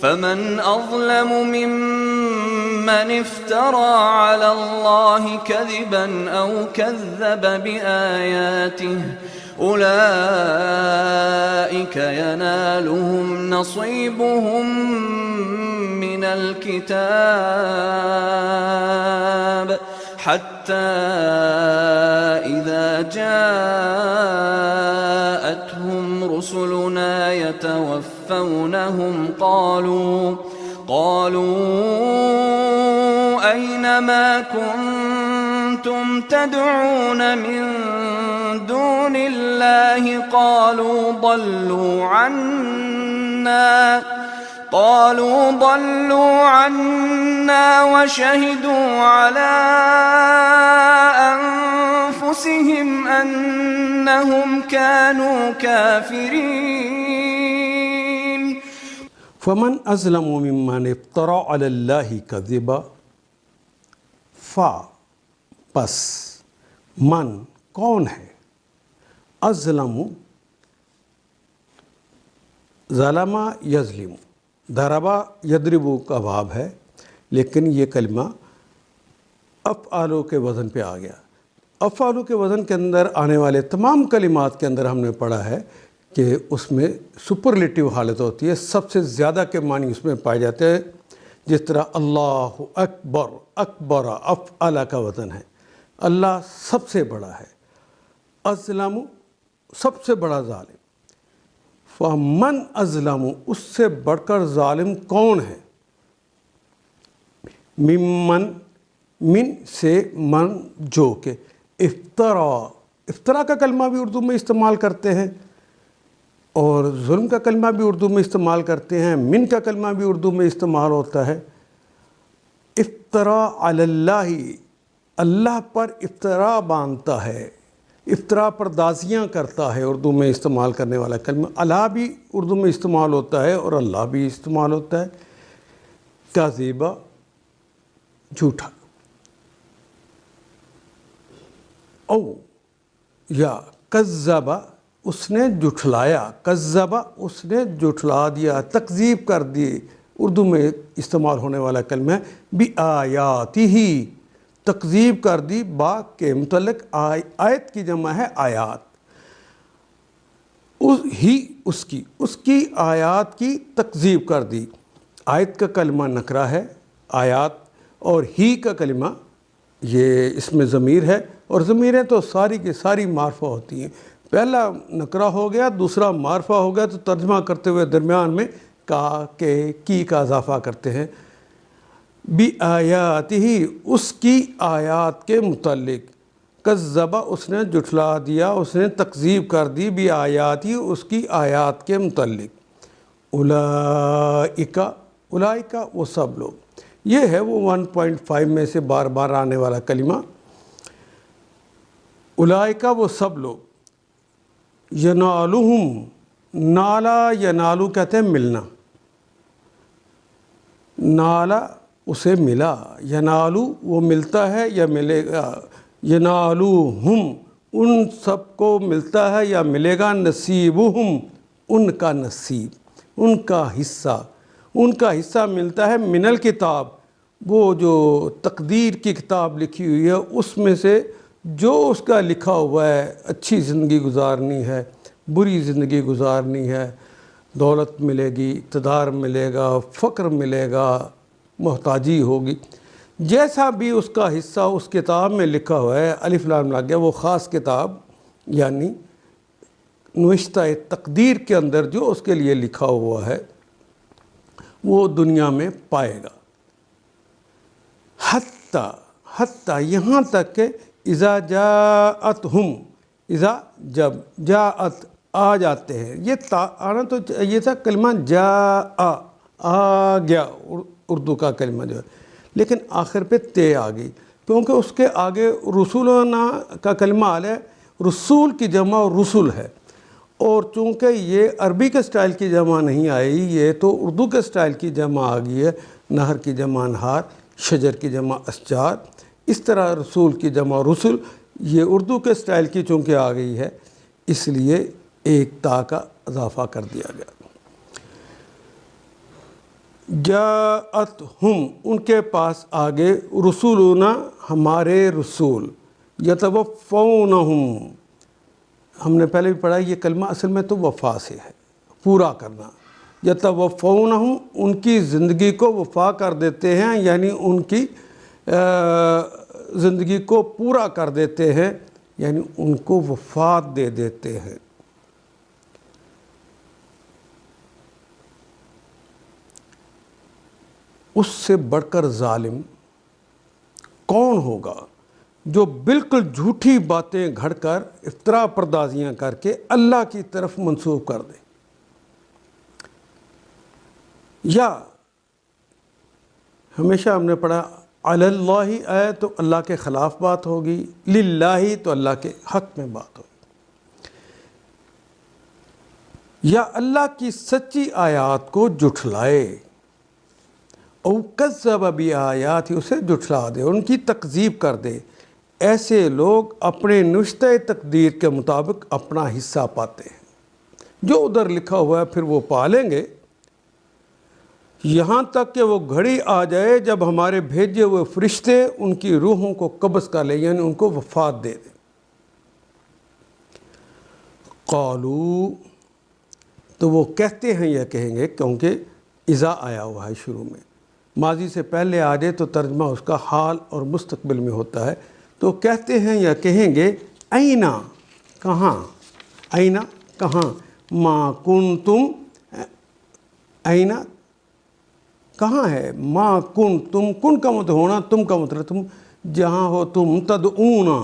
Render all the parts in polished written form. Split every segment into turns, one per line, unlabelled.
فمن أظلم ممن افترى على الله كذبا أو كذب بآياته أولئك ينالهم نصيبهم من الكتاب حتى إذا جاءتهم رسلنا يتوفونهم قالوا أين ما كنتم تدعون من دون الله قالوا ضلوا عنا وشهدوا على أنفسهم أنهم كانوا كافرين
فمن أظلم ممن افترى على الله كذبا پس من کون ہے ازلم ظلم یظلم ضربا یضربو کا باب ہے لیکن یہ کلمہ افعالو کے وزن پہ آ گیا. افعالو کے وزن کے اندر آنے والے تمام کلمات کے اندر ہم نے پڑھا ہے کہ اس میں سپرلیٹیو حالت ہوتی ہے, سب سے زیادہ کے معنی اس میں پائے جاتے ہیں. جس طرح اللہ اکبر, اکبر افعال کا وزن ہے, اللہ سب سے بڑا ہے. ازلم سب سے بڑا ظالم. فمن ازلم اس سے بڑھ کر ظالم کون ہے. ممن من سے من جو کہ افترا کا کلمہ بھی اردو میں استعمال کرتے ہیں اور ظلم کا کلمہ بھی اردو میں استعمال کرتے ہیں, من کا کلمہ بھی اردو میں استعمال ہوتا ہے. افطرا علی اللہ, اللہ پر افطرا باندھتا ہے, افطرا پردازیاں کرتا ہے اردو میں استعمال کرنے والا کلمہ. اللہ بھی اردو میں استعمال ہوتا ہے اور اللہ بھی استعمال ہوتا ہے. کذبا جھوٹا, او یا کذبا اس نے جھٹلایا, کذبا اس نے جھٹلا دیا, تکذیب کر دی. اردو میں استعمال ہونے والا کلمہ ہے بِآیاتِہ, تکذیب کر دی. با کے متعلق آیت کی جمع ہے آیات. اس کی آیات کی تکذیب کر دی. آیت کا کلمہ نکرہ ہے آیات, اور ہی کا کلمہ یہ اس میں ضمیر ہے, اور ضمیریں تو ساری کی ساری معرفہ ہوتی ہیں. پہلا نکرہ ہو گیا, دوسرا معرفہ ہو گیا, تو ترجمہ کرتے ہوئے درمیان میں کا کے کی کا اضافہ کرتے ہیں. بِآیاتِہ اس کی آیات کے متعلق, کذبا اس نے جھٹلا دیا, اس نے تکذیب کر دی, بِآیاتِہ اس کی آیات کے متعلق. اولئک وہ سب لوگ, یہ ہے وہ 1.5 میں سے بار بار آنے والا کلمہ. اولئک وہ سب لوگ, ینالہم, نالا ینالو کہتے ہیں ملنا, نالا اسے ملا, ینالو وہ ملتا ہے یا ملے گا, ینالوہم ان سب کو ملتا ہے یا ملے گا, نصیبہم ان کا نصیب, ان کا حصہ ملتا ہے. من الکتاب وہ جو تقدیر کی کتاب لکھی ہوئی ہے اس میں سے جو اس کا لکھا ہوا ہے, اچھی زندگی گزارنی ہے, بری زندگی گزارنی ہے, دولت ملے گی, اقتدار ملے گا, فقر ملے گا, محتاجی ہوگی, جیسا بھی اس کا حصہ اس کتاب میں لکھا ہوا ہے. الف لام لگ گیا, وہ خاص کتاب یعنی نوشتہ تقدیر کے اندر جو اس کے لیے لکھا ہوا ہے وہ دنیا میں پائے گا. حتیٰ یہاں تک کہ اذا جاءتہم, اذا جب, جاءت آ جاتے ہیں. یہ آنا تو یہ تھا کلمہ آ گیا اردو کا کلمہ جو ہے, لیکن آخر پہ تے آ گئی کیونکہ اس کے آگے رسولنا کا کلمہ آ ہے. رسول کی جمع رسول ہے, اور چونکہ یہ عربی کے سٹائل کی جمع نہیں آئی, یہ تو اردو کے سٹائل کی جمع آ گئی ہے. نہر کی جمع انہار, شجر کی جمع اشجار, اس طرح رسول کی جمع رسول یہ اردو کے سٹائل کی چونکہ آ گئی ہے, اس لیے ایک تا کا اضافہ کر دیا گیا. جاءتہم ان کے پاس آگے رسولنا ہمارے رسول یتوفونہم ہم نے پہلے بھی پڑھا یہ کلمہ اصل میں تو وفا سے ہے پورا کرنا یتوفونہم ان کی زندگی کو وفا کر دیتے ہیں یعنی ان کی زندگی کو پورا کر دیتے ہیں یعنی ان کو وفات دے دیتے ہیں اس سے بڑھ کر ظالم کون ہوگا جو بالکل جھوٹی باتیں گھڑ کر افتراء پردازیاں کر کے اللہ کی طرف منسوب کر دے یا ہمیشہ ہم نے پڑھا علی اللہ ہے تو اللہ کے خلاف بات ہوگی للہ تو اللہ کے حق میں بات ہوگی یا اللہ کی سچی آیات کو جھٹلائے او کذب بآیات اسے جھٹلا دے ان کی تکذیب کر دے ایسے لوگ اپنے نوشتہ تقدیر کے مطابق اپنا حصہ پاتے ہیں جو ادھر لکھا ہوا ہے پھر وہ پالیں گے یہاں تک کہ وہ گھڑی آ جائے جب ہمارے بھیجے ہوئے فرشتے ان کی روحوں کو قبض کر لیں یعنی ان کو وفات دے دیں قالو تو وہ کہتے ہیں یا کہیں گے کیونکہ اذا آیا ہوا ہے شروع میں ماضی سے پہلے آ جائے تو ترجمہ اس کا حال اور مستقبل میں ہوتا ہے تو کہتے ہیں یا کہیں گے اینا کہاں اینا کہاں ما کنتم اینا کہاں ہے ما کنتم کن کا مطلب ہونا تم کا مطلب تم جہاں ہو تم تدعونا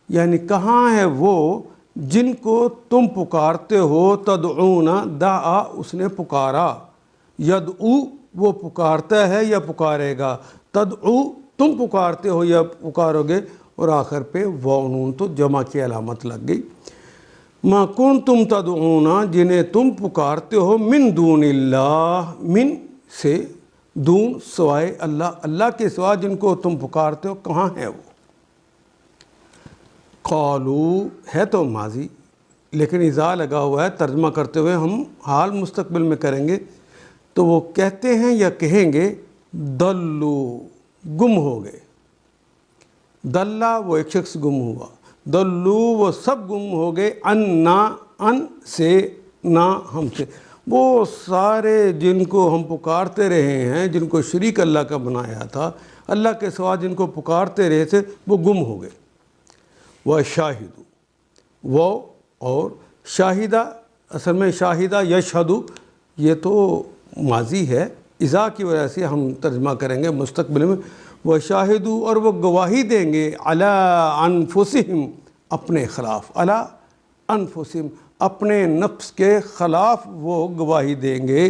یعنی کہاں ہے وہ جن کو تم پکارتے ہو تدعونا دعا اس نے پکارا یدعو وہ پکارتا ہے یا پکارے گا تدعو تم پکارتے ہو یا پکارو گے اور آخر پہ وَنُون تو جمع کی علامت لگ گئی ما کنتم تدعونا جنہیں تم پکارتے ہو من دون اللہ من سے دون سوائے اللہ اللہ کے سوا جن کو تم پکارتے ہو کہاں ہے وہ قالو ہے تو ماضی لیکن اذا لگا ہوا ہے ترجمہ کرتے ہوئے ہم حال مستقبل میں کریں گے تو وہ کہتے ہیں یا کہیں گے دلو گم ہو گئے دلہ وہ ایک شخص گم ہوا دلو وہ سب گم ہو گئے ان سے نہ ہم سے وہ سارے جن کو ہم پکارتے رہے ہیں جن کو شریک اللہ کا بنایا تھا اللہ کے سوا جن کو پکارتے رہے تھے وہ گم ہو گئے وہ شاہد وہ اور شاہدہ اصل میں شاہدہ یشہدو یہ تو ماضی ہے اذا کی وجہ سے ہم ترجمہ کریں گے مستقبل میں وہ شاہدو اور وہ گواہی دیں گے علی انفسہم اپنے خلاف علی انفسہم اپنے نفس کے خلاف وہ گواہی دیں گے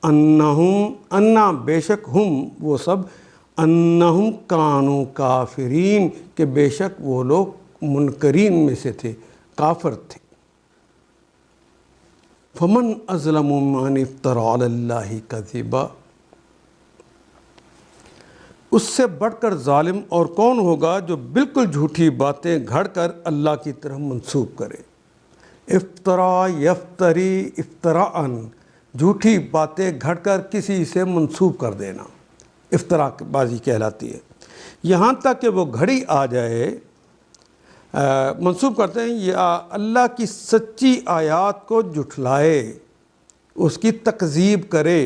انہم انا بے شک ہم وہ سب انہم کانوا کافرین کہ بے شک وہ لوگ منکرین میں سے تھے کافر تھے فمن اظلم ممن افترى علی اللہ کذبا اس سے بڑھ کر ظالم اور کون ہوگا جو بالکل جھوٹی باتیں گھڑ کر اللہ کی طرف منسوب کرے افترا یفتری افتراءً جھوٹی باتیں گھڑ کر کسی سے منسوب کر دینا افتراء بازی کہلاتی ہے یہاں تک کہ وہ گھڑی آ جائے منسوب کرتے ہیں یا اللہ کی سچی آیات کو جھٹلائے اس کی تکذیب کرے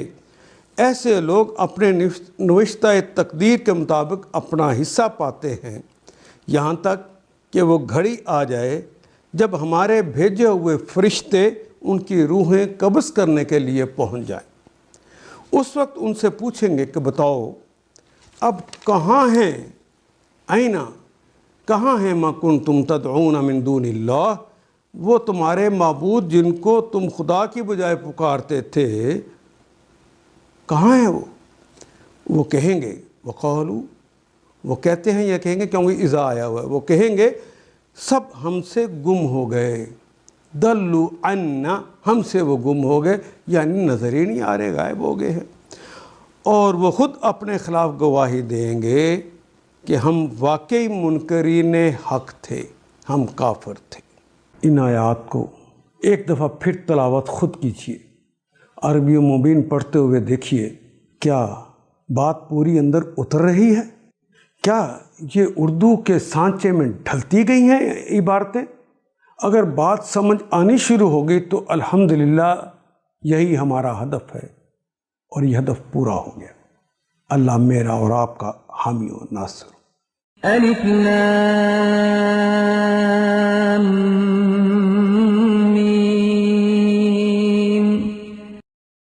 ایسے لوگ اپنے نوشتہ تقدیر کے مطابق اپنا حصہ پاتے ہیں یہاں تک کہ وہ گھڑی آ جائے جب ہمارے بھیجے ہوئے فرشتے ان کی روحیں قبض کرنے کے لیے پہنچ جائیں اس وقت ان سے پوچھیں گے کہ بتاؤ اب کہاں ہیں اینا کہاں ہیں ما کنتم تدعون من دون اللہ وہ تمہارے معبود جن کو تم خدا کی بجائے پکارتے تھے کہاں ہیں وہ کہیں گے وقالو وہ کہتے ہیں یا کہیں گے کیونکہ اذا آیا ہوا ہے وہ کہیں گے سب ہم سے گم ہو گئے دلو عنا ہم سے وہ گم ہو گئے یعنی نظر ہی نہیں آ رہے غائب ہو گئے ہیں اور وہ خود اپنے خلاف گواہی دیں گے کہ ہم واقعی منکرین حق تھے ہم کافر تھے ان آیات کو ایک دفعہ پھر تلاوت خود کیجیے عربی و مبین پڑھتے ہوئے دیکھیے کیا بات پوری اندر اتر رہی ہے؟ کیا یہ اردو کے سانچے میں ڈھلتی گئی ہیں عبارتیں؟ اگر بات سمجھ آنی شروع ہوگی تو الحمدللہ یہی ہمارا ہدف ہے، اور یہ ہدف پورا ہو گیا۔ اللہ میرا اور آپ کا حامی و ناصر۔
الف لام